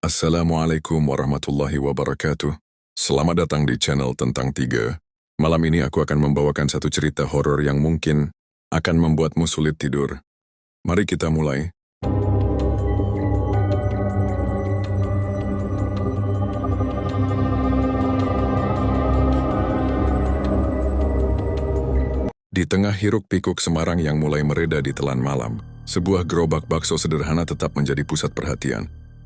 Assalamualaikum warahmatullahi wabarakatuh. Selamat datang di channel Tentang Tiga. Malam ini aku akan membawakan satu cerita horor yang mungkin akan membuatmu sulit tidur. Mari kita mulai. Di tengah hiruk-pikuk Semarang yang mulai mereda di telan malam, sebuah gerobak bakso sederhana tetap menjadi pusat perhatian.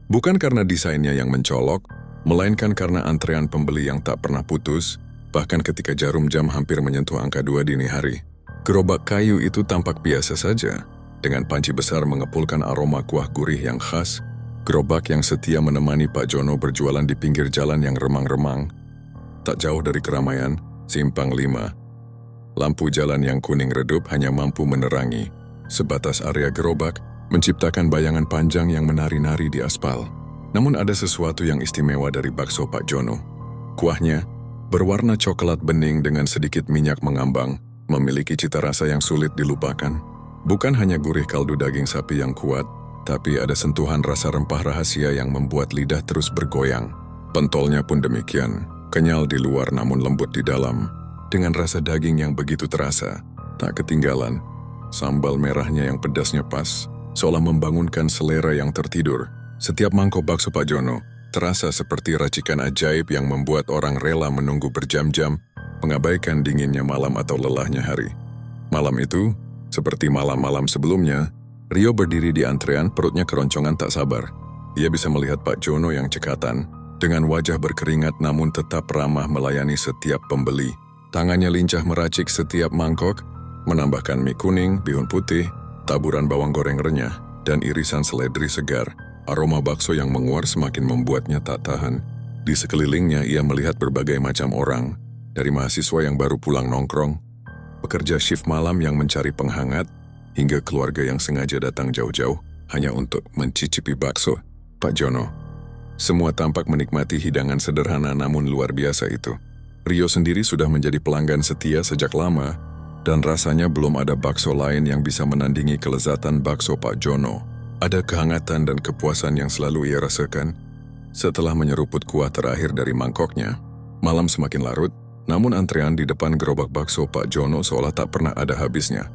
Bukan karena desainnya yang mencolok, melainkan karena antrean pembeli yang tak pernah putus, bahkan ketika jarum jam hampir menyentuh angka 2 dini hari. Gerobak kayu itu tampak biasa saja, dengan panci besar mengepulkan aroma kuah gurih yang khas, gerobak yang setia menemani Pak Jono berjualan di pinggir jalan yang remang-remang, tak jauh dari keramaian, Simpang 5. Lampu jalan yang kuning redup hanya mampu menerangi sebatas area gerobak, menciptakan bayangan panjang yang menari-nari di aspal. Namun ada sesuatu yang istimewa dari bakso Pak Jono. Kuahnya berwarna coklat bening dengan sedikit minyak mengambang, memiliki cita rasa yang sulit dilupakan. Bukan hanya gurih kaldu daging sapi yang kuat, tapi ada sentuhan rasa rempah rahasia yang membuat lidah terus bergoyang. Pentolnya pun demikian, kenyal di luar namun lembut di dalam. Dengan rasa daging yang begitu terasa, tak ketinggalan. Sambal merahnya yang pedasnya pas, seolah membangunkan selera yang tertidur. Setiap mangkok bakso Pak Jono terasa seperti racikan ajaib yang membuat orang rela menunggu berjam-jam, mengabaikan dinginnya malam atau lelahnya hari. Malam itu, seperti malam-malam sebelumnya, Rio berdiri di antrean, perutnya keroncongan tak sabar. Ia bisa melihat Pak Jono yang cekatan, dengan wajah berkeringat namun tetap ramah melayani setiap pembeli. Tangannya lincah meracik setiap mangkok, menambahkan mie kuning, bihun putih, taburan bawang goreng renyah, dan irisan seledri segar. Aroma bakso yang menguar semakin membuatnya tak tahan. Di sekelilingnya ia melihat berbagai macam orang, dari mahasiswa yang baru pulang nongkrong, pekerja shift malam yang mencari penghangat, hingga keluarga yang sengaja datang jauh-jauh hanya untuk mencicipi bakso Pak Jono. Semua tampak menikmati hidangan sederhana namun luar biasa itu. Rio sendiri sudah menjadi pelanggan setia sejak lama, dan rasanya belum ada bakso lain yang bisa menandingi kelezatan bakso Pak Jono. Ada kehangatan dan kepuasan yang selalu ia rasakan. Setelah menyeruput kuah terakhir dari mangkoknya, malam semakin larut, namun antrean di depan gerobak bakso Pak Jono seolah tak pernah ada habisnya.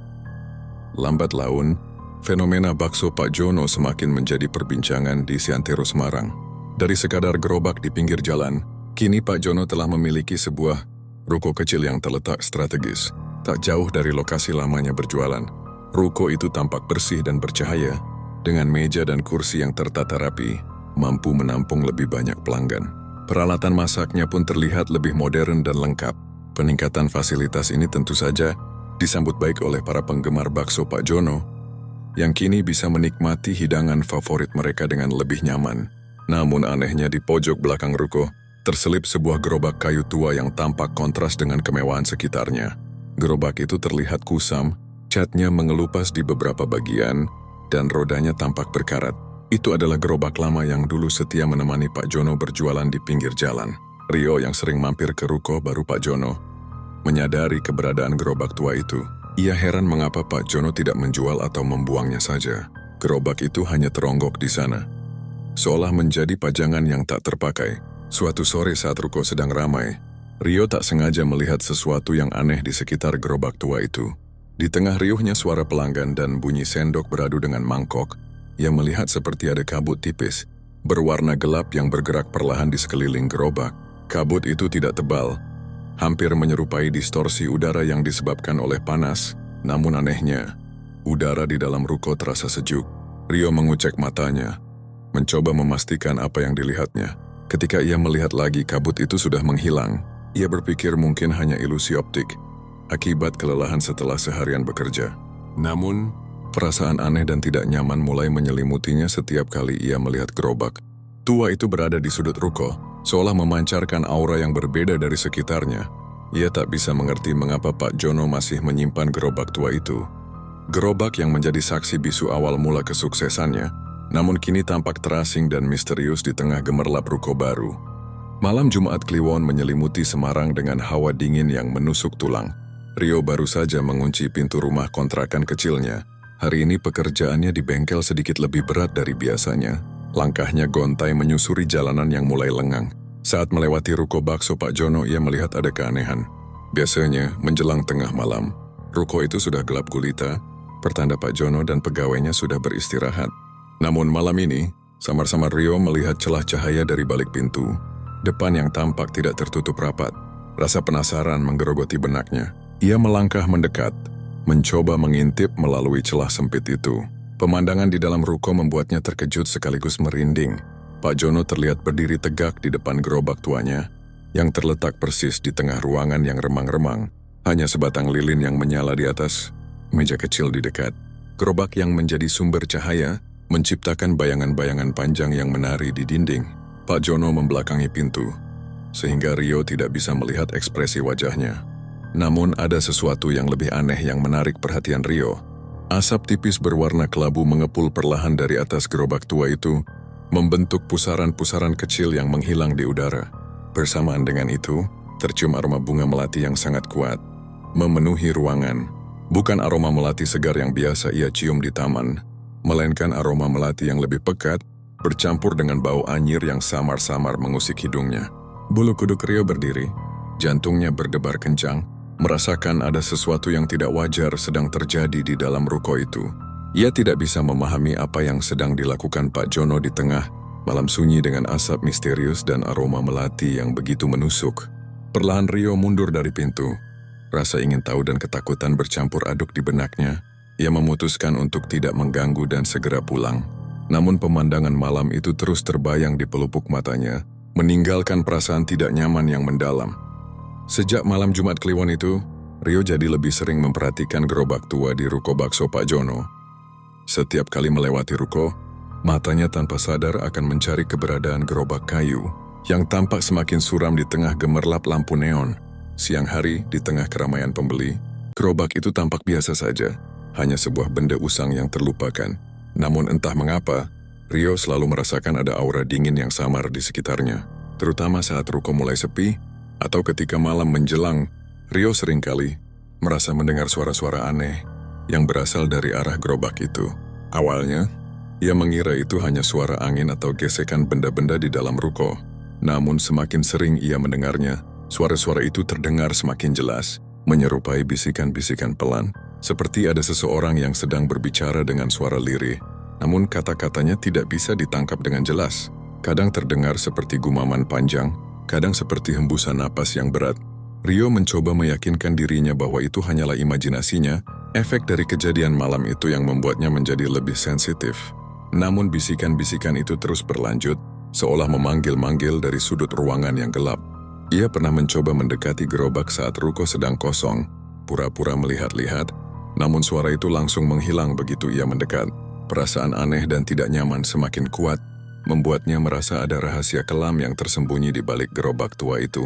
Lambat laun, fenomena bakso Pak Jono semakin menjadi perbincangan di Seantero Semarang. Dari sekadar gerobak di pinggir jalan, kini Pak Jono telah memiliki sebuah ruko kecil yang terletak strategis, tak jauh dari lokasi lamanya berjualan. Ruko itu tampak bersih dan bercahaya, dengan meja dan kursi yang tertata rapi, mampu menampung lebih banyak pelanggan. Peralatan masaknya pun terlihat lebih modern dan lengkap. Peningkatan fasilitas ini tentu saja disambut baik oleh para penggemar bakso Pak Jono, yang kini bisa menikmati hidangan favorit mereka dengan lebih nyaman. Namun anehnya di pojok belakang ruko, terselip sebuah gerobak kayu tua yang tampak kontras dengan kemewahan sekitarnya. Gerobak itu terlihat kusam, catnya mengelupas di beberapa bagian, dan rodanya tampak berkarat. Itu adalah gerobak lama yang dulu setia menemani Pak Jono berjualan di pinggir jalan. Rio yang sering mampir ke ruko baru Pak Jono menyadari keberadaan gerobak tua itu. Ia heran mengapa Pak Jono tidak menjual atau membuangnya saja. Gerobak itu hanya teronggok di sana, seolah menjadi pajangan yang tak terpakai. Suatu sore saat ruko sedang ramai, Rio tak sengaja melihat sesuatu yang aneh di sekitar gerobak tua itu. Di tengah riuhnya suara pelanggan dan bunyi sendok beradu dengan mangkok, ia melihat seperti ada kabut tipis, berwarna gelap yang bergerak perlahan di sekeliling gerobak. Kabut itu tidak tebal, hampir menyerupai distorsi udara yang disebabkan oleh panas. Namun anehnya, udara di dalam ruko terasa sejuk. Rio mengucek matanya, mencoba memastikan apa yang dilihatnya. Ketika ia melihat lagi, kabut itu sudah menghilang. Ia berpikir mungkin hanya ilusi optik, akibat kelelahan setelah seharian bekerja. Namun, perasaan aneh dan tidak nyaman mulai menyelimutinya setiap kali ia melihat gerobak tua itu berada di sudut ruko, seolah memancarkan aura yang berbeda dari sekitarnya. Ia tak bisa mengerti mengapa Pak Jono masih menyimpan gerobak tua itu. Gerobak yang menjadi saksi bisu awal mula kesuksesannya, namun kini tampak terasing dan misterius di tengah gemerlap ruko baru. Malam Jumat Kliwon menyelimuti Semarang dengan hawa dingin yang menusuk tulang. Rio baru saja mengunci pintu rumah kontrakan kecilnya. Hari ini pekerjaannya di bengkel sedikit lebih berat dari biasanya. Langkahnya gontai menyusuri jalanan yang mulai lengang. Saat melewati ruko bakso Pak Jono, ia melihat ada keanehan. Biasanya, menjelang tengah malam, ruko itu sudah gelap gulita, pertanda Pak Jono dan pegawainya sudah beristirahat. Namun malam ini, samar-samar Rio melihat celah cahaya dari balik pintu, depan yang tampak tidak tertutup rapat. Rasa penasaran menggerogoti benaknya. Ia melangkah mendekat, mencoba mengintip melalui celah sempit itu. Pemandangan di dalam ruko membuatnya terkejut sekaligus merinding. Pak Jono terlihat berdiri tegak di depan gerobak tuanya, yang terletak persis di tengah ruangan yang remang-remang. Hanya sebatang lilin yang menyala di atas meja kecil di dekat. Gerobak yang menjadi sumber cahaya menciptakan bayangan-bayangan panjang yang menari di dinding. Pak Jono membelakangi pintu, sehingga Rio tidak bisa melihat ekspresi wajahnya. Namun ada sesuatu yang lebih aneh yang menarik perhatian Rio. Asap tipis berwarna kelabu mengepul perlahan dari atas gerobak tua itu, membentuk pusaran-pusaran kecil yang menghilang di udara. Bersamaan dengan itu, tercium aroma bunga melati yang sangat kuat, memenuhi ruangan. Bukan aroma melati segar yang biasa ia cium di taman, melainkan aroma melati yang lebih pekat, bercampur dengan bau anyir yang samar-samar mengusik hidungnya. Bulu kuduk Rio berdiri, jantungnya berdebar kencang, merasakan ada sesuatu yang tidak wajar sedang terjadi di dalam ruko itu. Ia tidak bisa memahami apa yang sedang dilakukan Pak Jono di tengah malam sunyi dengan asap misterius dan aroma melati yang begitu menusuk. Perlahan Rio mundur dari pintu. Rasa ingin tahu dan ketakutan bercampur aduk di benaknya. Ia memutuskan untuk tidak mengganggu dan segera pulang. Namun pemandangan malam itu terus terbayang di pelupuk matanya, meninggalkan perasaan tidak nyaman yang mendalam. Sejak malam Jumat Kliwon itu, Rio jadi lebih sering memperhatikan gerobak tua di ruko bakso Pak Jono. Setiap kali melewati ruko, matanya tanpa sadar akan mencari keberadaan gerobak kayu yang tampak semakin suram di tengah gemerlap lampu neon. Siang hari, di tengah keramaian pembeli, gerobak itu tampak biasa saja, hanya sebuah benda usang yang terlupakan. Namun entah mengapa, Rio selalu merasakan ada aura dingin yang samar di sekitarnya, terutama saat ruko mulai sepi, atau ketika malam menjelang. Rio seringkali merasa mendengar suara-suara aneh yang berasal dari arah gerobak itu. Awalnya, ia mengira itu hanya suara angin atau gesekan benda-benda di dalam ruko. Namun semakin sering ia mendengarnya, suara-suara itu terdengar semakin jelas, menyerupai bisikan-bisikan pelan, seperti ada seseorang yang sedang berbicara dengan suara lirih. Namun kata-katanya tidak bisa ditangkap dengan jelas. Kadang terdengar seperti gumaman panjang, kadang seperti hembusan napas yang berat. Rio mencoba meyakinkan dirinya bahwa itu hanyalah imajinasinya, efek dari kejadian malam itu yang membuatnya menjadi lebih sensitif. Namun bisikan-bisikan itu terus berlanjut, seolah memanggil-manggil dari sudut ruangan yang gelap. Ia pernah mencoba mendekati gerobak saat ruko sedang kosong, pura-pura melihat-lihat, namun suara itu langsung menghilang begitu ia mendekat. Perasaan aneh dan tidak nyaman semakin kuat, membuatnya merasa ada rahasia kelam yang tersembunyi di balik gerobak tua itu.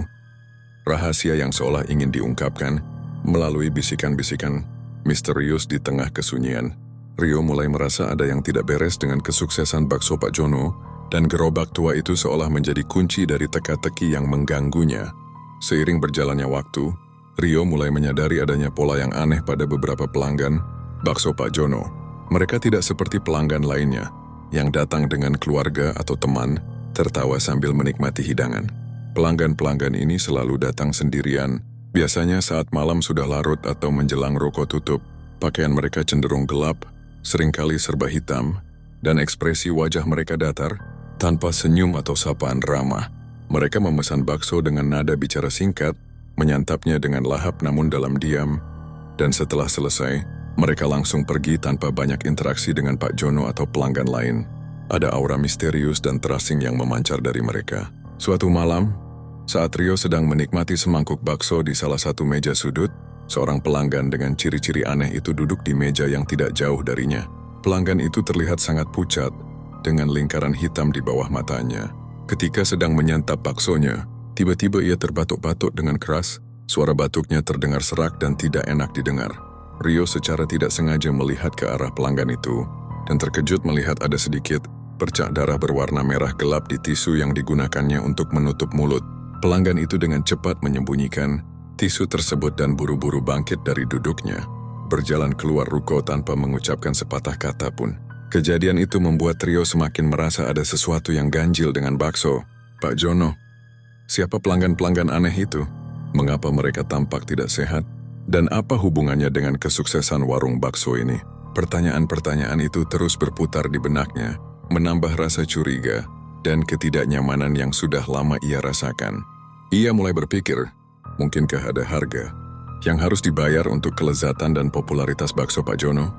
Rahasia yang seolah ingin diungkapkan melalui bisikan-bisikan misterius di tengah kesunyian. Rio mulai merasa ada yang tidak beres dengan kesuksesan bakso Pak Jono, dan gerobak tua itu seolah menjadi kunci dari teka-teki yang mengganggunya. Seiring berjalannya waktu, Rio mulai menyadari adanya pola yang aneh pada beberapa pelanggan bakso Pak Jono. Mereka tidak seperti pelanggan lainnya, yang datang dengan keluarga atau teman, tertawa sambil menikmati hidangan. Pelanggan-pelanggan ini selalu datang sendirian, biasanya saat malam sudah larut atau menjelang ruko tutup. Pakaian mereka cenderung gelap, seringkali serba hitam, dan ekspresi wajah mereka datar, tanpa senyum atau sapaan ramah. Mereka memesan bakso dengan nada bicara singkat, menyantapnya dengan lahap namun dalam diam, dan setelah selesai, mereka langsung pergi tanpa banyak interaksi dengan Pak Jono atau pelanggan lain. Ada aura misterius dan terasing yang memancar dari mereka. Suatu malam, saat Rio sedang menikmati semangkuk bakso di salah satu meja sudut, seorang pelanggan dengan ciri-ciri aneh itu duduk di meja yang tidak jauh darinya. Pelanggan itu terlihat sangat pucat, dengan lingkaran hitam di bawah matanya. Ketika sedang menyantap baksonya, tiba-tiba ia terbatuk-batuk dengan keras, suara batuknya terdengar serak dan tidak enak didengar. Rio secara tidak sengaja melihat ke arah pelanggan itu, dan terkejut melihat ada sedikit bercak darah berwarna merah gelap di tisu yang digunakannya untuk menutup mulut. Pelanggan itu dengan cepat menyembunyikan tisu tersebut dan buru-buru bangkit dari duduknya, berjalan keluar ruko tanpa mengucapkan sepatah kata pun. Kejadian itu membuat Rio semakin merasa ada sesuatu yang ganjil dengan bakso Pak Jono. Siapa pelanggan-pelanggan aneh itu? Mengapa mereka tampak tidak sehat? Dan apa hubungannya dengan kesuksesan warung bakso ini? Pertanyaan-pertanyaan itu terus berputar di benaknya, menambah rasa curiga dan ketidaknyamanan yang sudah lama ia rasakan. Ia mulai berpikir, mungkinkah ada harga yang harus dibayar untuk kelezatan dan popularitas bakso Pak Jono?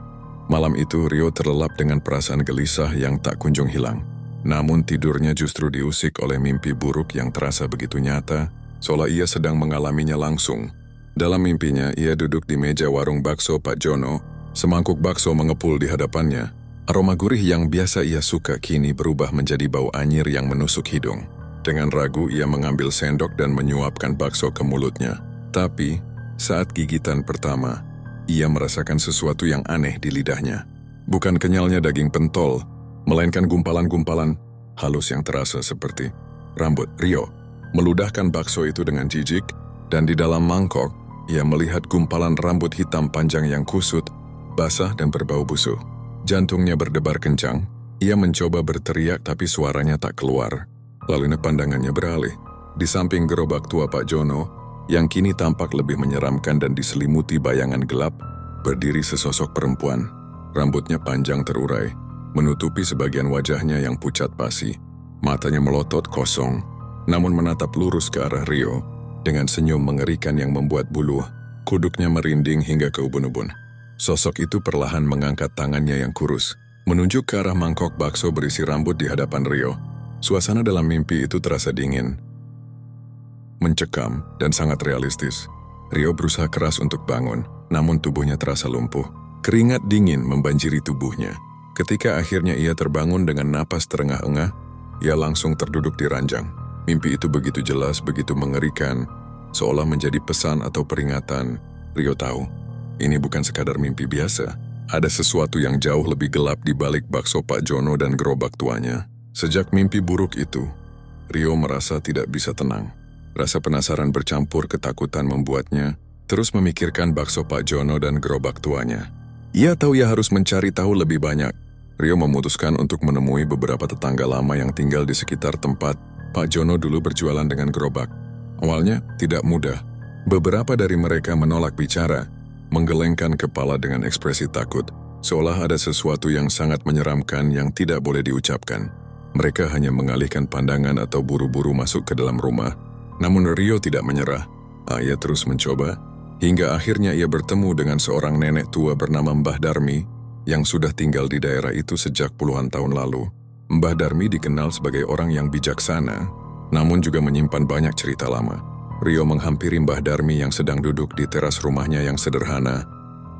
Malam itu Rio terlelap dengan perasaan gelisah yang tak kunjung hilang. Namun tidurnya justru diusik oleh mimpi buruk yang terasa begitu nyata, seolah ia sedang mengalaminya langsung. Dalam mimpinya, ia duduk di meja warung bakso Pak Jono, semangkuk bakso mengepul di hadapannya. Aroma gurih yang biasa ia suka kini berubah menjadi bau anyir yang menusuk hidung. Dengan ragu, ia mengambil sendok dan menyuapkan bakso ke mulutnya. Tapi, saat gigitan pertama, ia merasakan sesuatu yang aneh di lidahnya. Bukan kenyalnya daging pentol, melainkan gumpalan-gumpalan halus yang terasa seperti rambut. Rio meludahkan bakso itu dengan jijik, dan di dalam mangkok, ia melihat gumpalan rambut hitam panjang yang kusut, basah dan berbau busuk. Jantungnya berdebar kencang, ia mencoba berteriak tapi suaranya tak keluar. Lalu pandangannya beralih. Di samping gerobak tua Pak Jono, yang kini tampak lebih menyeramkan dan diselimuti bayangan gelap, berdiri sesosok perempuan. Rambutnya panjang terurai, menutupi sebagian wajahnya yang pucat pasi. Matanya melotot kosong, namun menatap lurus ke arah Rio, dengan senyum mengerikan yang membuat bulu kuduknya merinding hingga ke ubun-ubun. Sosok itu perlahan mengangkat tangannya yang kurus, menunjuk ke arah mangkok bakso berisi rambut di hadapan Rio. Suasana dalam mimpi itu terasa dingin, mencekam, dan sangat realistis. Rio berusaha keras untuk bangun, namun tubuhnya terasa lumpuh. Keringat dingin membanjiri tubuhnya. Ketika akhirnya ia terbangun dengan napas terengah-engah, ia langsung terduduk di ranjang. Mimpi itu begitu jelas, begitu mengerikan, seolah menjadi pesan atau peringatan. Rio tahu, ini bukan sekadar mimpi biasa. Ada sesuatu yang jauh lebih gelap di balik bakso Pak Jono dan gerobak tuanya. Sejak mimpi buruk itu, Rio merasa tidak bisa tenang. Rasa penasaran bercampur ketakutan membuatnya terus memikirkan bakso Pak Jono dan gerobak tuanya. Ia tahu ia harus mencari tahu lebih banyak. Rio memutuskan untuk menemui beberapa tetangga lama yang tinggal di sekitar tempat Pak Jono dulu berjualan dengan gerobak. Awalnya tidak mudah. Beberapa dari mereka menolak bicara, menggelengkan kepala dengan ekspresi takut, seolah ada sesuatu yang sangat menyeramkan yang tidak boleh diucapkan. Mereka hanya mengalihkan pandangan atau buru-buru masuk ke dalam rumah. Namun Rio tidak menyerah. Ia terus mencoba, hingga akhirnya ia bertemu dengan seorang nenek tua bernama Mbah Darmi, yang sudah tinggal di daerah itu sejak puluhan tahun lalu. Mbah Darmi dikenal sebagai orang yang bijaksana, namun juga menyimpan banyak cerita lama. Rio menghampiri Mbah Darmi yang sedang duduk di teras rumahnya yang sederhana,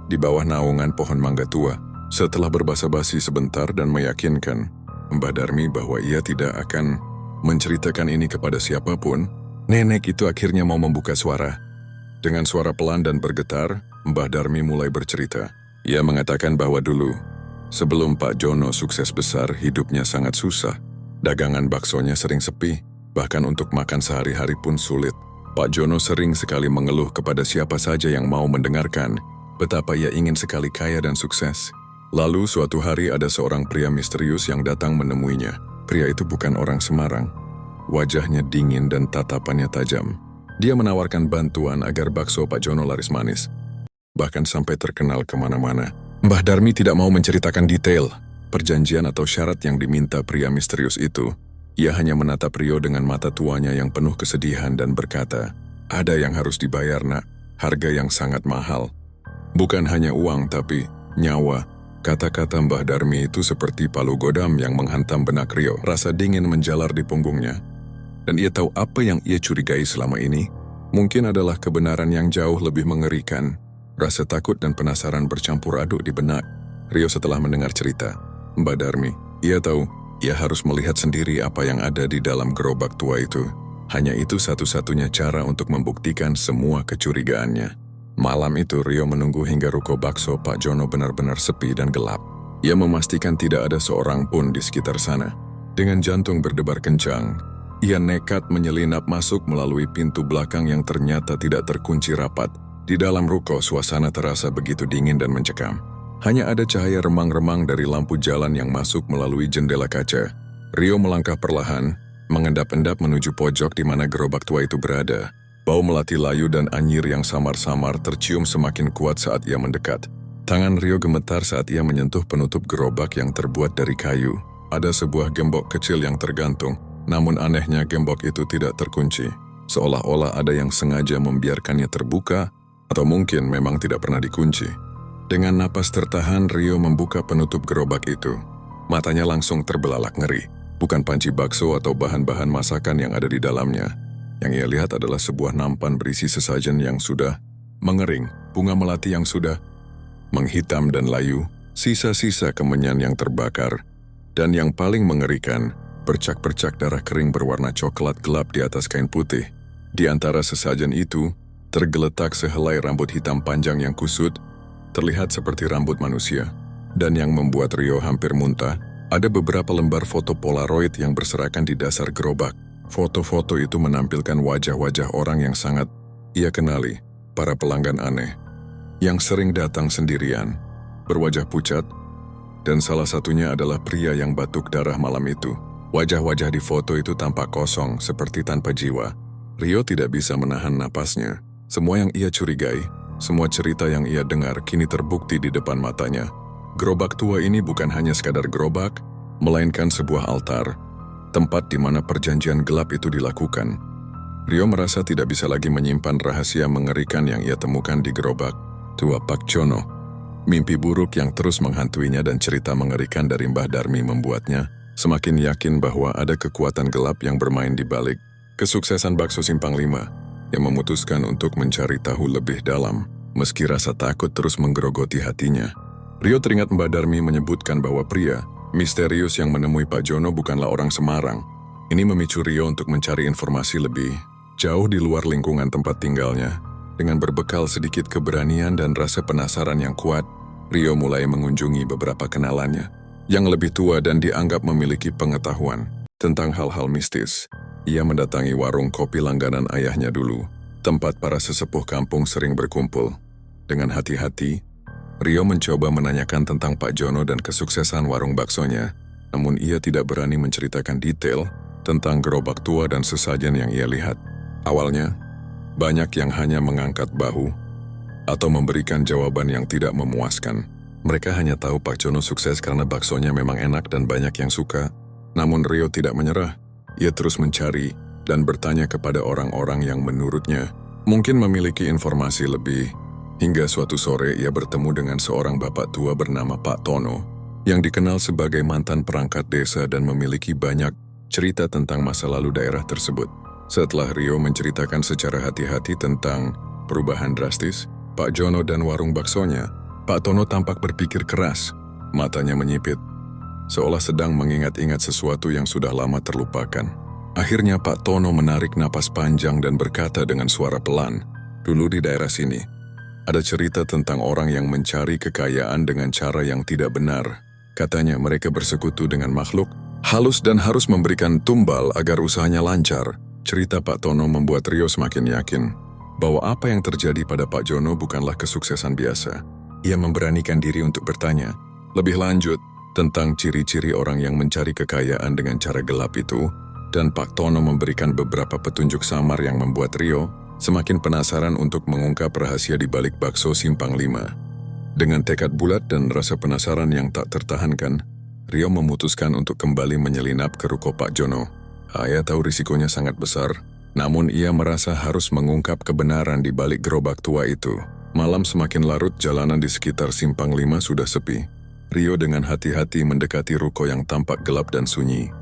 di bawah naungan pohon mangga tua. Setelah berbasa-basi sebentar dan meyakinkan Mbah Darmi bahwa ia tidak akan menceritakan ini kepada siapapun, nenek itu akhirnya mau membuka suara. Dengan suara pelan dan bergetar, Mbah Darmi mulai bercerita. Ia mengatakan bahwa dulu, sebelum Pak Jono sukses besar, hidupnya sangat susah. Dagangan baksonya sering sepi, bahkan untuk makan sehari-hari pun sulit. Pak Jono sering sekali mengeluh kepada siapa saja yang mau mendengarkan betapa ia ingin sekali kaya dan sukses. Lalu suatu hari ada seorang pria misterius yang datang menemuinya. Pria itu bukan orang sembarang. Wajahnya dingin dan tatapannya tajam. Dia menawarkan bantuan agar bakso Pak Jono laris manis, bahkan sampai terkenal kemana-mana. Mbah Darmi tidak mau menceritakan detail perjanjian atau syarat yang diminta pria misterius itu. Ia hanya menatap Rio dengan mata tuanya yang penuh kesedihan dan berkata, "Ada yang harus dibayar, nak. Harga yang sangat mahal. Bukan hanya uang, tapi nyawa." Kata-kata Mbah Darmi itu seperti palu godam yang menghantam benak Rio. Rasa dingin menjalar di punggungnya. Dan ia tahu apa yang ia curigai selama ini mungkin adalah kebenaran yang jauh lebih mengerikan. Rasa takut dan penasaran bercampur aduk di benak Rio setelah mendengar cerita Mbah Darmi. Ia tahu ia harus melihat sendiri apa yang ada di dalam gerobak tua itu. Hanya itu satu-satunya cara untuk membuktikan semua kecurigaannya. Malam itu Rio menunggu hingga ruko bakso Pak Jono benar-benar sepi dan gelap. Ia memastikan tidak ada seorang pun di sekitar sana. Dengan jantung berdebar kencang, ia nekat menyelinap masuk melalui pintu belakang yang ternyata tidak terkunci rapat. Di dalam ruko, suasana terasa begitu dingin dan mencekam. Hanya ada cahaya remang-remang dari lampu jalan yang masuk melalui jendela kaca. Rio melangkah perlahan, mengendap-endap menuju pojok di mana gerobak tua itu berada. Bau melati layu dan anyir yang samar-samar tercium semakin kuat saat ia mendekat. Tangan Rio gemetar saat ia menyentuh penutup gerobak yang terbuat dari kayu. Ada sebuah gembok kecil yang tergantung, namun anehnya gembok itu tidak terkunci. Seolah-olah ada yang sengaja membiarkannya terbuka, atau mungkin memang tidak pernah dikunci. Dengan napas tertahan, Rio membuka penutup gerobak itu. Matanya langsung terbelalak ngeri. Bukan panci bakso atau bahan-bahan masakan yang ada di dalamnya. Yang ia lihat adalah sebuah nampan berisi sesajen yang sudah mengering, bunga melati yang sudah menghitam dan layu, sisa-sisa kemenyan yang terbakar, dan yang paling mengerikan, percak-percak darah kering berwarna coklat gelap di atas kain putih. Di antara sesajen itu, tergeletak sehelai rambut hitam panjang yang kusut, terlihat seperti rambut manusia. Dan yang membuat Rio hampir muntah, ada beberapa lembar foto Polaroid yang berserakan di dasar gerobak. Foto-foto itu menampilkan wajah-wajah orang yang sangat ia kenali, para pelanggan aneh, yang sering datang sendirian, berwajah pucat, dan salah satunya adalah pria yang batuk darah malam itu. Wajah-wajah di foto itu tampak kosong, seperti tanpa jiwa. Rio tidak bisa menahan napasnya. Semua yang ia curigai, semua cerita yang ia dengar kini terbukti di depan matanya. Gerobak tua ini bukan hanya sekadar gerobak, melainkan sebuah altar, tempat di mana perjanjian gelap itu dilakukan. Rio merasa tidak bisa lagi menyimpan rahasia mengerikan yang ia temukan di gerobak tua Pak Jono. Mimpi buruk yang terus menghantuinya dan cerita mengerikan dari Mbah Darmi membuatnya semakin yakin bahwa ada kekuatan gelap yang bermain di balik kesuksesan Bakso Simpang 5. Yang memutuskan untuk mencari tahu lebih dalam, meski rasa takut terus menggerogoti hatinya. Rio teringat Mbak Darmi menyebutkan bahwa pria misterius yang menemui Pak Jono bukanlah orang Semarang. Ini memicu Rio untuk mencari informasi lebih jauh di luar lingkungan tempat tinggalnya. Dengan berbekal sedikit keberanian dan rasa penasaran yang kuat, Rio mulai mengunjungi beberapa kenalannya yang lebih tua dan dianggap memiliki pengetahuan tentang hal-hal mistis. Ia mendatangi warung kopi langganan ayahnya dulu, tempat para sesepuh kampung sering berkumpul. Dengan hati-hati, Rio mencoba menanyakan tentang Pak Jono dan kesuksesan warung baksonya, namun ia tidak berani menceritakan detail tentang gerobak tua dan sesajen yang ia lihat. Awalnya, banyak yang hanya mengangkat bahu atau memberikan jawaban yang tidak memuaskan. Mereka hanya tahu Pak Jono sukses karena baksonya memang enak dan banyak yang suka. Namun Rio tidak menyerah. Ia terus mencari dan bertanya kepada orang-orang yang menurutnya mungkin memiliki informasi lebih. Hingga suatu sore ia bertemu dengan seorang bapak tua bernama Pak Tono, yang dikenal sebagai mantan perangkat desa dan memiliki banyak cerita tentang masa lalu daerah tersebut. Setelah Rio menceritakan secara hati-hati tentang perubahan drastis Pak Jono dan warung baksonya, Pak Tono tampak berpikir keras, matanya menyipit, seolah sedang mengingat-ingat sesuatu yang sudah lama terlupakan. Akhirnya Pak Tono menarik napas panjang dan berkata dengan suara pelan, "Dulu di daerah sini, ada cerita tentang orang yang mencari kekayaan dengan cara yang tidak benar. Katanya mereka bersekutu dengan makhluk halus dan harus memberikan tumbal agar usahanya lancar." Cerita Pak Tono membuat Rio semakin yakin bahwa apa yang terjadi pada Pak Jono bukanlah kesuksesan biasa. Ia memberanikan diri untuk bertanya lebih lanjut tentang ciri-ciri orang yang mencari kekayaan dengan cara gelap itu, dan Pak Tono memberikan beberapa petunjuk samar yang membuat Rio semakin penasaran untuk mengungkap rahasia di balik Bakso Simpang 5. Dengan tekad bulat dan rasa penasaran yang tak tertahankan, Rio memutuskan untuk kembali menyelinap ke ruko Pak Jono. Ia tahu risikonya sangat besar, namun ia merasa harus mengungkap kebenaran di balik gerobak tua itu. Malam semakin larut, jalanan di sekitar Simpang 5 sudah sepi. Rio dengan hati-hati mendekati ruko yang tampak gelap dan sunyi.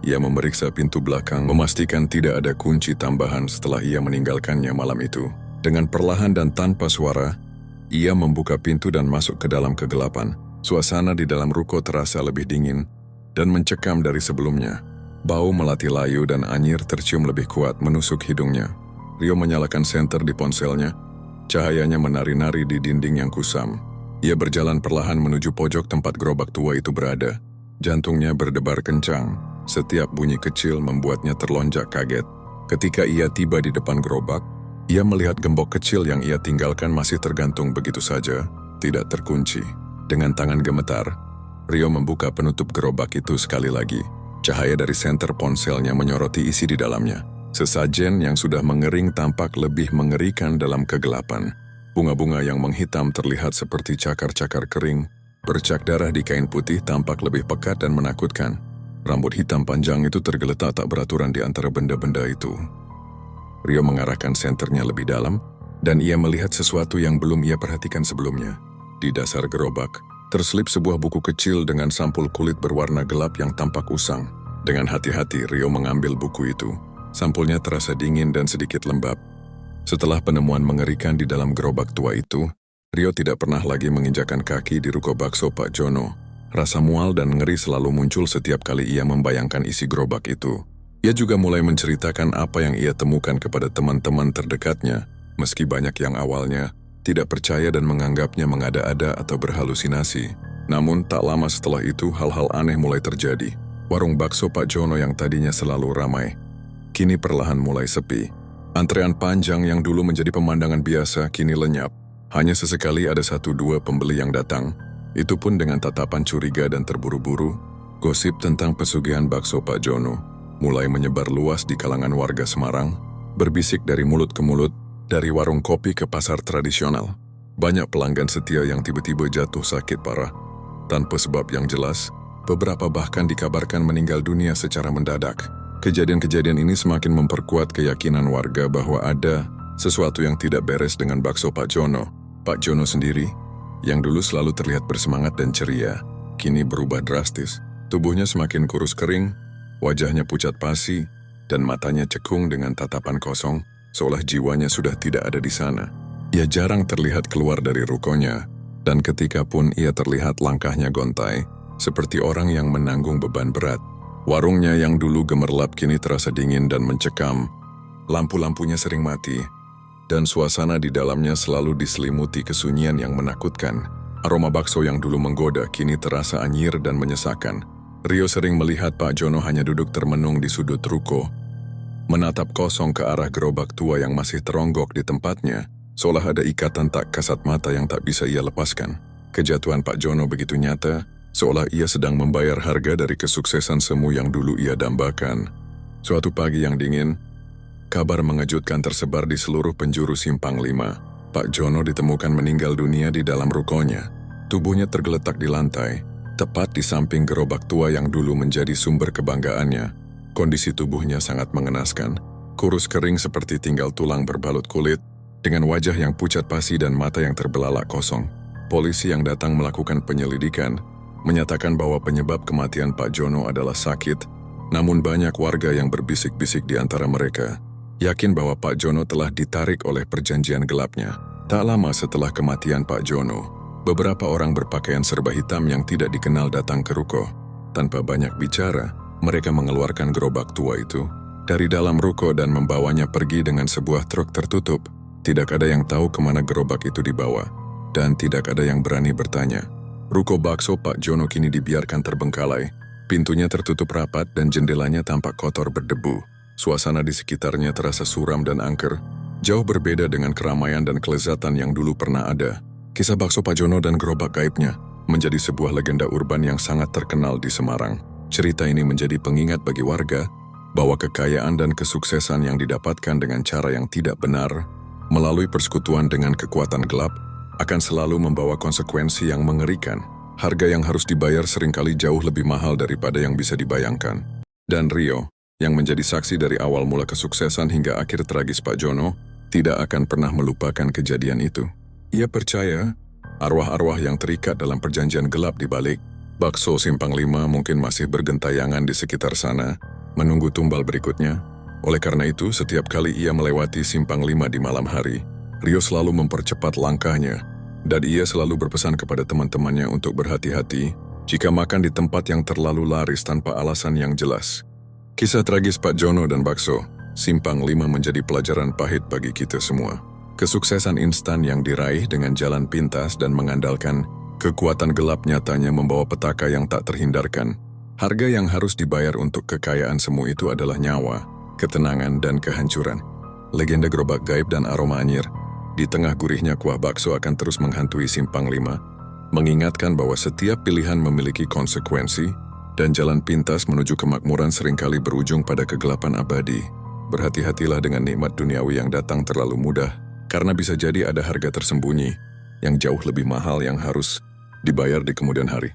Ia memeriksa pintu belakang, memastikan tidak ada kunci tambahan setelah ia meninggalkannya malam itu. Dengan perlahan dan tanpa suara, ia membuka pintu dan masuk ke dalam kegelapan. Suasana di dalam ruko terasa lebih dingin dan mencekam dari sebelumnya. Bau melati layu dan anyir tercium lebih kuat menusuk hidungnya. Rio menyalakan senter di ponselnya. Cahayanya menari-nari di dinding yang kusam. Ia berjalan perlahan menuju pojok tempat gerobak tua itu berada. Jantungnya berdebar kencang. Setiap bunyi kecil membuatnya terlonjak kaget. Ketika ia tiba di depan gerobak, ia melihat gembok kecil yang ia tinggalkan masih tergantung begitu saja, tidak terkunci. Dengan tangan gemetar, Rio membuka penutup gerobak itu sekali lagi. Cahaya dari senter ponselnya menyoroti isi di dalamnya. Sesajen yang sudah mengering tampak lebih mengerikan dalam kegelapan. Bunga-bunga yang menghitam terlihat seperti cakar-cakar kering. Bercak darah di kain putih tampak lebih pekat dan menakutkan. Rambut hitam panjang itu tergeletak tak beraturan di antara benda-benda itu. Rio mengarahkan senternya lebih dalam, dan ia melihat sesuatu yang belum ia perhatikan sebelumnya. Di dasar gerobak, terselip sebuah buku kecil dengan sampul kulit berwarna gelap yang tampak usang. Dengan hati-hati, Rio mengambil buku itu. Sampulnya terasa dingin dan sedikit lembab. Setelah penemuan mengerikan di dalam gerobak tua itu, Rio tidak pernah lagi menginjakan kaki di ruko bakso Pak Jono. Rasa mual dan ngeri selalu muncul setiap kali ia membayangkan isi gerobak itu. Ia juga mulai menceritakan apa yang ia temukan kepada teman-teman terdekatnya, meski banyak yang awalnya tidak percaya dan menganggapnya mengada-ada atau berhalusinasi. Namun tak lama setelah itu hal-hal aneh mulai terjadi. Warung bakso Pak Jono yang tadinya selalu ramai, kini perlahan mulai sepi. Antrean panjang yang dulu menjadi pemandangan biasa kini lenyap. Hanya sesekali ada 1-2 pembeli yang datang. Itu pun dengan tatapan curiga dan terburu-buru. Gosip tentang pesugihan bakso Pak Jono mulai menyebar luas di kalangan warga Semarang, berbisik dari mulut ke mulut, dari warung kopi ke pasar tradisional. Banyak pelanggan setia yang tiba-tiba jatuh sakit parah. Tanpa sebab yang jelas, beberapa bahkan dikabarkan meninggal dunia secara mendadak. Kejadian-kejadian ini semakin memperkuat keyakinan warga bahwa ada sesuatu yang tidak beres dengan bakso Pak Jono. Pak Jono sendiri, yang dulu selalu terlihat bersemangat dan ceria, kini berubah drastis. Tubuhnya semakin kurus kering, wajahnya pucat pasi, dan matanya cekung dengan tatapan kosong, seolah jiwanya sudah tidak ada di sana. Ia jarang terlihat keluar dari rukonya, dan ketika pun ia terlihat langkahnya gontai, seperti orang yang menanggung beban berat. Warungnya yang dulu gemerlap kini terasa dingin dan mencekam. Lampu-lampunya sering mati, dan suasana di dalamnya selalu diselimuti kesunyian yang menakutkan. Aroma bakso yang dulu menggoda kini terasa anyir dan menyesakan. Rio sering melihat Pak Jono hanya duduk termenung di sudut ruko, menatap kosong ke arah gerobak tua yang masih teronggok di tempatnya, seolah ada ikatan tak kasat mata yang tak bisa ia lepaskan. Kejatuhan Pak Jono begitu nyata, seolah ia sedang membayar harga dari kesuksesan semu yang dulu ia dambakan. Suatu pagi yang dingin, kabar mengejutkan tersebar di seluruh penjuru Simpang 5. Pak Jono ditemukan meninggal dunia di dalam rukonya. Tubuhnya tergeletak di lantai, tepat di samping gerobak tua yang dulu menjadi sumber kebanggaannya. Kondisi tubuhnya sangat mengenaskan, kurus kering seperti tinggal tulang berbalut kulit, dengan wajah yang pucat pasi dan mata yang terbelalak kosong. Polisi yang datang melakukan penyelidikan menyatakan bahwa penyebab kematian Pak Jono adalah sakit, namun banyak warga yang berbisik-bisik di antara mereka yakin bahwa Pak Jono telah ditarik oleh perjanjian gelapnya. Tak lama setelah kematian Pak Jono, beberapa orang berpakaian serba hitam yang tidak dikenal datang ke ruko. Tanpa banyak bicara, mereka mengeluarkan gerobak tua itu dari dalam ruko dan membawanya pergi dengan sebuah truk tertutup. Tidak ada yang tahu kemana gerobak itu dibawa, dan tidak ada yang berani bertanya. Ruko bakso Pak Jono kini dibiarkan terbengkalai. Pintunya tertutup rapat dan jendelanya tampak kotor berdebu. Suasana di sekitarnya terasa suram dan angker, jauh berbeda dengan keramaian dan kelezatan yang dulu pernah ada. Kisah bakso Pak Jono dan gerobak gaibnya menjadi sebuah legenda urban yang sangat terkenal di Semarang. Cerita ini menjadi pengingat bagi warga bahwa kekayaan dan kesuksesan yang didapatkan dengan cara yang tidak benar, melalui persekutuan dengan kekuatan gelap, akan selalu membawa konsekuensi yang mengerikan. Harga yang harus dibayar seringkali jauh lebih mahal daripada yang bisa dibayangkan. Dan Rio, yang menjadi saksi dari awal mula kesuksesan hingga akhir tragis Pak Jono, tidak akan pernah melupakan kejadian itu. Ia percaya arwah-arwah yang terikat dalam perjanjian gelap di balik bakso Simpang 5 mungkin masih bergentayangan di sekitar sana, menunggu tumbal berikutnya. Oleh karena itu, setiap kali ia melewati Simpang 5 di malam hari, Rio selalu mempercepat langkahnya, dan ia selalu berpesan kepada teman-temannya untuk berhati-hati jika makan di tempat yang terlalu laris tanpa alasan yang jelas. Kisah tragis Pak Jono dan bakso Simpang 5 menjadi pelajaran pahit bagi kita semua. Kesuksesan instan yang diraih dengan jalan pintas dan mengandalkan kekuatan gelap nyatanya membawa petaka yang tak terhindarkan. Harga yang harus dibayar untuk kekayaan semu itu adalah nyawa, ketenangan, dan kehancuran. Legenda gerobak gaib dan aroma anyir. Di tengah gurihnya kuah bakso akan terus menghantui Simpang 5, mengingatkan bahwa setiap pilihan memiliki konsekuensi dan jalan pintas menuju kemakmuran seringkali berujung pada kegelapan abadi. Berhati-hatilah dengan nikmat duniawi yang datang terlalu mudah, karena bisa jadi ada harga tersembunyi yang jauh lebih mahal yang harus dibayar di kemudian hari.